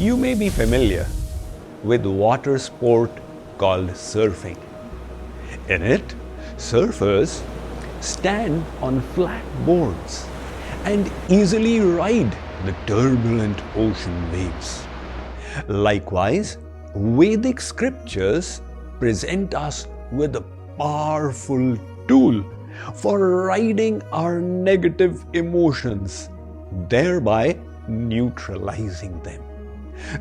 You may be familiar with water sport called surfing. In it, surfers stand on flat boards and easily ride the turbulent ocean waves. Likewise, Vedic scriptures present us with a powerful tool for riding our negative emotions, thereby neutralizing them.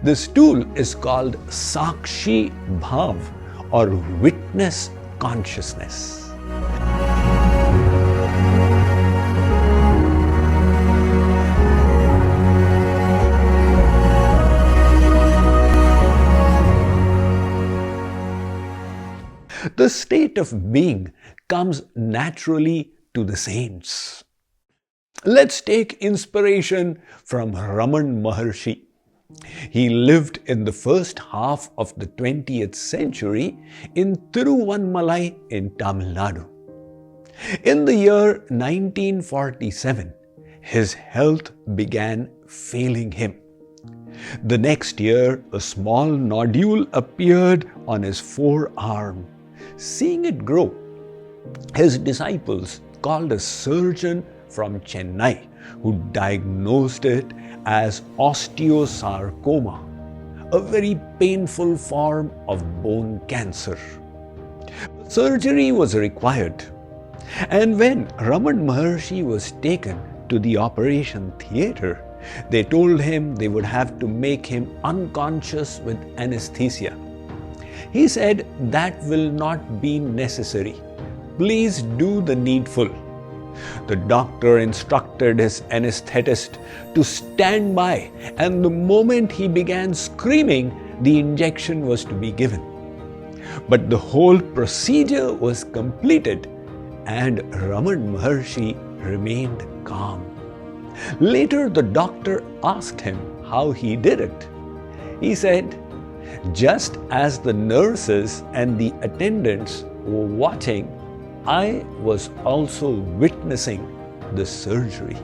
This tool is called Sakshi Bhav or witness consciousness. The state of being comes naturally to the saints. Let's take inspiration from Ramana Maharshi. He lived in the first half of the 20th century in Tiruvannamalai in Tamil Nadu. In the year 1947, his health began failing him. The next year, a small nodule appeared on his forearm. Seeing it grow, his disciples called a surgeon from Chennai who diagnosed it as osteosarcoma, a very painful form of bone cancer. Surgery was required, and when Ramana Maharshi was taken to the operation theatre, they told him they would have to make him unconscious with anesthesia. He said, "That will not be necessary. Please do the needful." The doctor instructed his anesthetist to stand by, and the moment he began screaming, the injection was to be given. But the whole procedure was completed, and Ramana Maharshi remained calm. Later, the doctor asked him how he did it. He said, "Just as the nurses and the attendants were watching, I was also witnessing the surgery."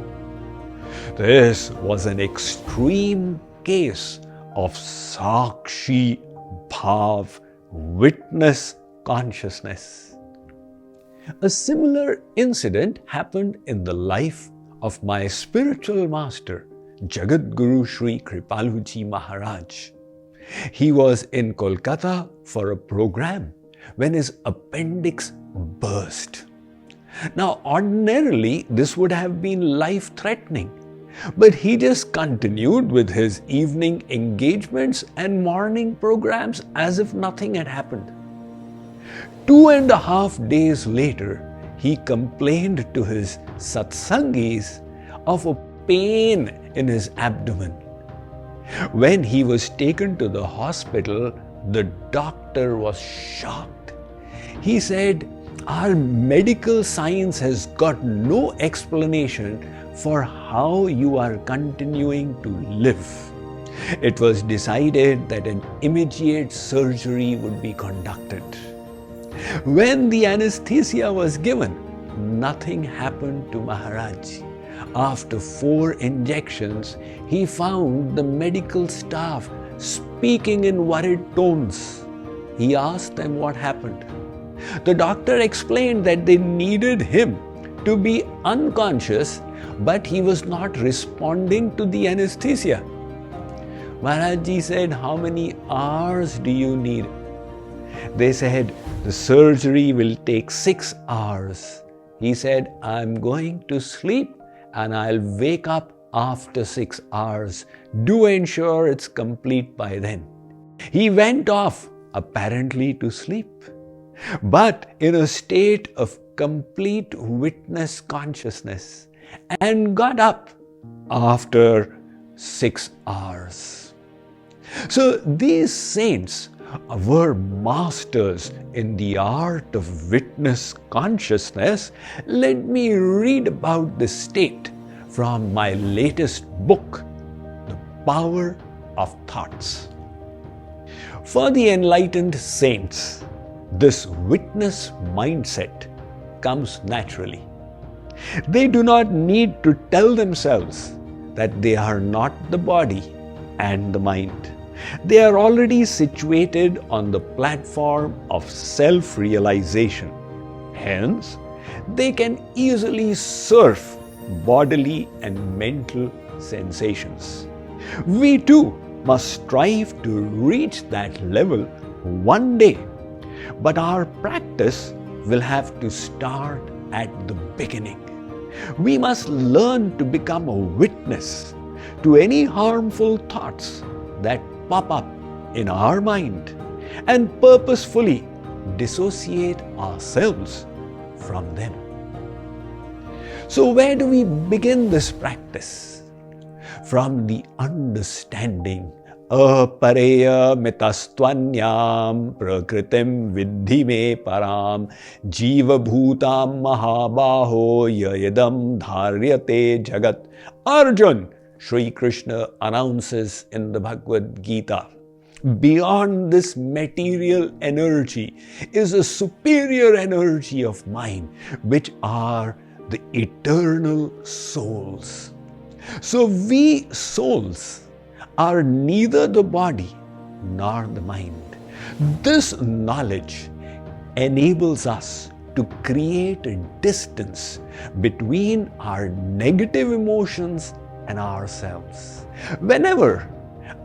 This was an extreme case of Sakshi Bhav, witness consciousness. A similar incident happened in the life of my spiritual master, Jagadguru Sri Kripaluji Maharaj. He was in Kolkata for a program when his appendix burst. Now, ordinarily, this would have been life-threatening, but he just continued with his evening engagements and morning programs as if nothing had happened. 2.5 days later, he complained to his satsangis of a pain in his abdomen. When he was taken to the hospital, the doctor was shocked. He said, "Our medical science has got no explanation for how you are continuing to live." It was decided that an immediate surgery would be conducted. When the anesthesia was given, nothing happened to Maharaj. After 4 injections, he found the medical staff speaking in worried tones. He asked them what happened. The doctor explained that they needed him to be unconscious, but he was not responding to the anesthesia. Maharajji said, "How many hours do you need?" They said, "The surgery will take 6 hours. He said, "I'm going to sleep and I'll wake up after 6 hours. Do ensure it's complete by then." He went off, apparently to sleep, but in a state of complete witness consciousness, and got up after 6 hours. So these saints were masters in the art of witness consciousness. Let me read about this state from my latest book, The Power of Thoughts. For the enlightened saints, this witness mindset comes naturally. They do not need to tell themselves that they are not the body, and the mind. They are already situated on the platform of self-realization. Hence, they can easily surf bodily and mental sensations. We too must strive to reach that level one day, but our practice will have to start at the beginning. We must learn to become a witness to any harmful thoughts that pop up in our mind and purposefully dissociate ourselves from them. So where do we begin this practice? From the understanding apareya mitastvanyam prakritim vidhi me param jiva bhutam mahabaho yayadam dharyate jagat. Arjun, Sri Krishna announces in the Bhagavad Gita, beyond this material energy is a superior energy of mind, which are the eternal souls. So we souls are neither the body nor the mind. This knowledge enables us to create a distance between our negative emotions and ourselves. Whenever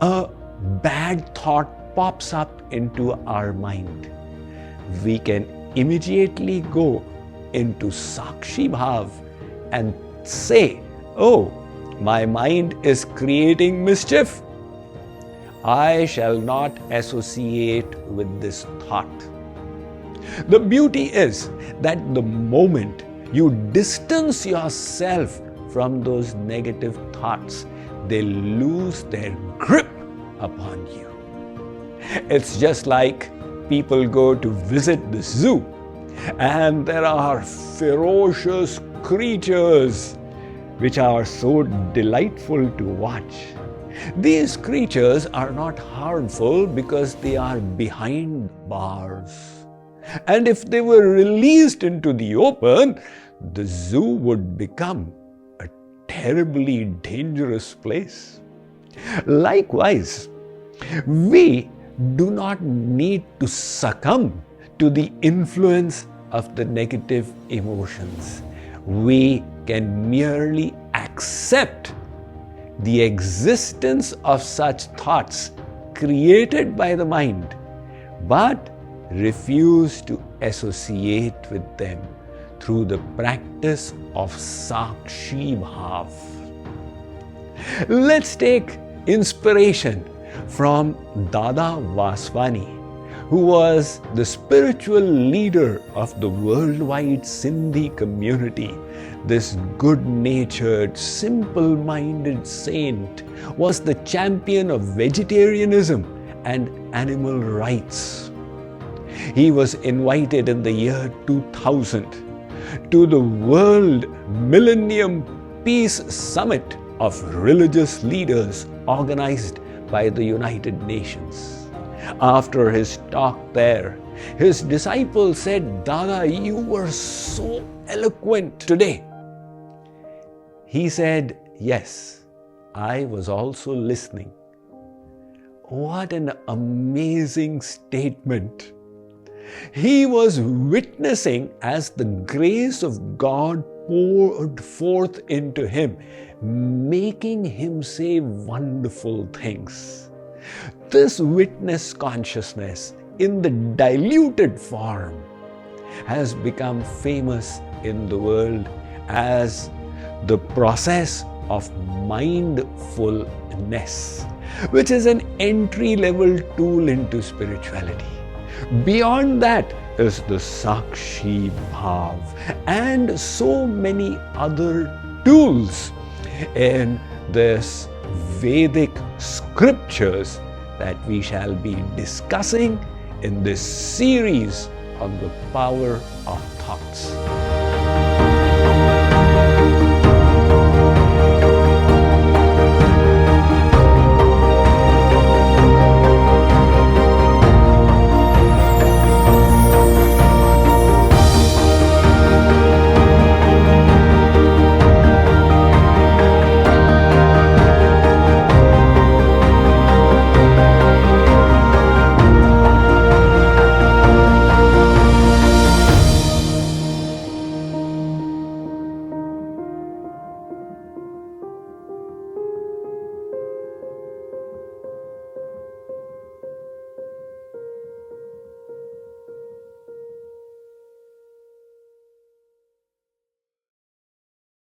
a bad thought pops up into our mind, we can immediately go into Sakshi Bhav and say, oh, my mind is creating mischief. I shall not associate with this thought. The beauty is that the moment you distance yourself from those negative thoughts, they lose their grip upon you. It's just like people go to visit the zoo and there are ferocious creatures which are so delightful to watch. These creatures are not harmful because they are behind bars. And if they were released into the open, the zoo would become a terribly dangerous place. Likewise, we do not need to succumb to the influence of the negative emotions. We can merely accept the existence of such thoughts created by the mind, but refuse to associate with them through the practice of Sakshi Bhav. Let's take inspiration from Dada Vaswani, who was the spiritual leader of the worldwide Sindhi community. This good-natured, simple-minded saint was the champion of vegetarianism and animal rights. He was invited in the year 2000 to the World Millennium Peace Summit of religious leaders organized by the United Nations. After his talk there, his disciples said, "Dada, you were so eloquent today." He said, "Yes, I was also listening." What an amazing statement. He was witnessing as the grace of God poured forth into him, making him say wonderful things. This witness consciousness in the diluted form has become famous in the world as the process of mindfulness, which is an entry-level tool into spirituality. Beyond that is the Sakshi Bhav and so many other tools in this Vedic scriptures that we shall be discussing in this series on the power of thoughts.